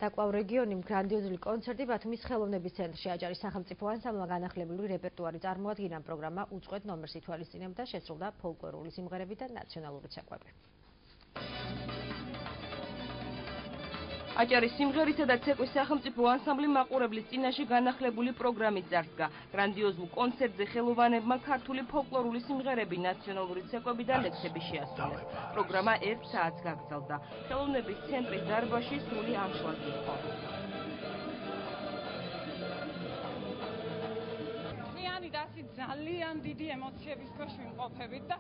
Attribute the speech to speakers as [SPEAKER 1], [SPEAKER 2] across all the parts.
[SPEAKER 1] დაკვლავ რეგიონი გრანდიოზული კონცერტი ბათუმის ხელოვნების ცენტრში აჭარის სახელმწიფო ანსამბლმა განახლებული რეპერტუარი წარმოადგინა. პროგრამა უწყვეტ ნომერს ითვალისწინებდა, შესრულდა ფოლკლორული სიმღერები და ნაციონალური ცეკვები.
[SPEAKER 2] აჭარის სიმღერისა და ცეკვის სახელმწიფო ანსამბლი მაყურებლის წინაშე განახლებული პროგრამით წარსდგა. გრანდიოზულ კონცერტზე ხელოვანებმა ქართული ფოლკლორული სიმღერები, ნაციონალური ცეკვები და ლექსები შეასრულეს. პროგრამა 1 საათს გაგრძელდა. ხელოვნების ცენტრის დარბაზში სრული ანშლაგი იყო.
[SPEAKER 3] დღიანი და ასი ძალიან დიდი ემოციების ქვეშ ვიმყოფებით და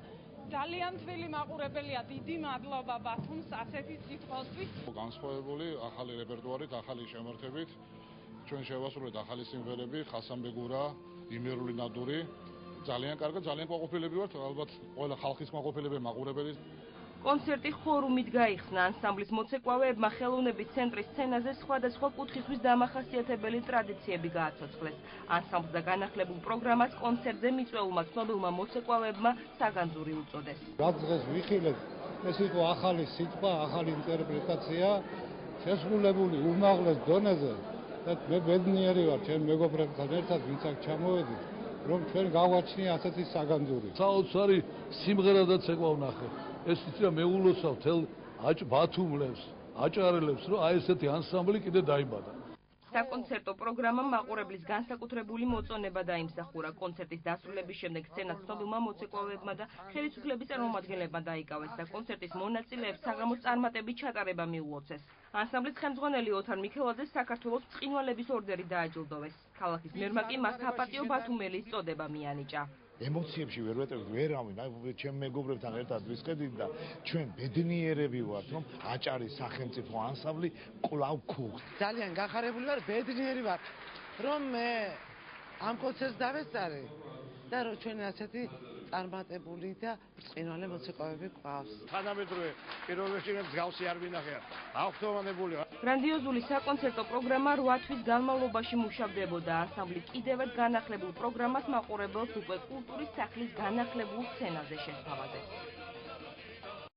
[SPEAKER 3] ძალიან თბილი მაყურებელია, დიდი მადლობა ბათუმს ასეთი სიტყვისთვის.
[SPEAKER 4] განსხვავებული ახალი რეპერტუარით, ახალი შემართებით, ჩვენ შევასრულეთ ახალი სიმღერები, ხასანბეგურა, იმერული ნადური. ძალიან კარგი, ძალიან კმაყოფილები ვართ, ალბათ ყველა ხალხის კმაყოფილები, მაყურებელი.
[SPEAKER 2] კონცერტი ხორუმით გაიხსნა. ანსამბლის მოცეკვავეებმა ხელოვნების ცენტრის სცენაზე სხვადასხვა კუთხისთვის დამახასიათებელი ტრადიციები გააცოცხლეს. ანსამბლს და განახლებულ პროგრამას კონცერტზე მიწვეულმა ცნობილმა მოცეკვავეებმა საგანძური უწოდეს.
[SPEAKER 5] რაც დღეს ვიხილეთ, ეს იყო ახალი სიტყვა, ახალი ინტერპრეტაცია, შესრულებული უმაღლეს დონეზე და მე ბედნიერი ვარ ჩემ მეგობრებთან ერთად, ვინც აქ ჩამოვედით, რომ ჩვენ გავაჩნია ასეთი საგანძური.
[SPEAKER 6] საოცარი სიმღერა და ცეკვა ვნახე. ეს იცი რა მეულოცავ თელ ბათუმლებს, აჭარელებს, რომ აი ესეთი ანსამბლი კიდე დაიბადა.
[SPEAKER 2] საკონცერტო პროგრამამ მაყურებლის განსაკუთრებული მოწონება დაიმსახურა. კონცერტის დასრულების შემდეგ სცენას ცნობილმა მოცეკვავეებმა და ხელისუფლების წარმომადგენლებმა დაიკავეს და კონცერტის მონაწილეებს საღამოს წარმატებით ჩატარება მიულოცეს. ანსამბლის ხელმძღვანელი ოთარ მიქელაძე საქართველოს ბრწყინვალების ორდერი დააჯილდოვეს. ქალაქის მერმა კი მას საპატიო ბათუმელის წოდება მიანიჭა.
[SPEAKER 7] ემოციებში ვერ ვეტყვით, ვერავინ, აი ჩემ მეგობრებთან ერთად ვისყედით და ჩვენ ბედნიერები ვართ, რომ აჭარის სახელმწიფო ანსამბლი კვლავ ქუხს.
[SPEAKER 8] ძალიან გახარებული ვარ, ბედნიერი ვარ, რომ მე ამ კონცერტს დავესწარი და რომ ჩვენ ასეთი წარმატებული და ბრწყინვალე მოცეკვავეები გვყავს.
[SPEAKER 7] თანამედროვე პიროვნებში მსგავსი არ ვინახე. აღფრთოვანებული ვარ.
[SPEAKER 2] გრანდიოზული საკონცერტო პროგრამა 8 თვის განმავლობაში მუშავდებოდა. ანსამბლი კიდევ ერთ განახლებულ პროგრამას მაყურებელს უკვე კულტურის სახლის განახლებულ სცენაზე შესთავაზეს.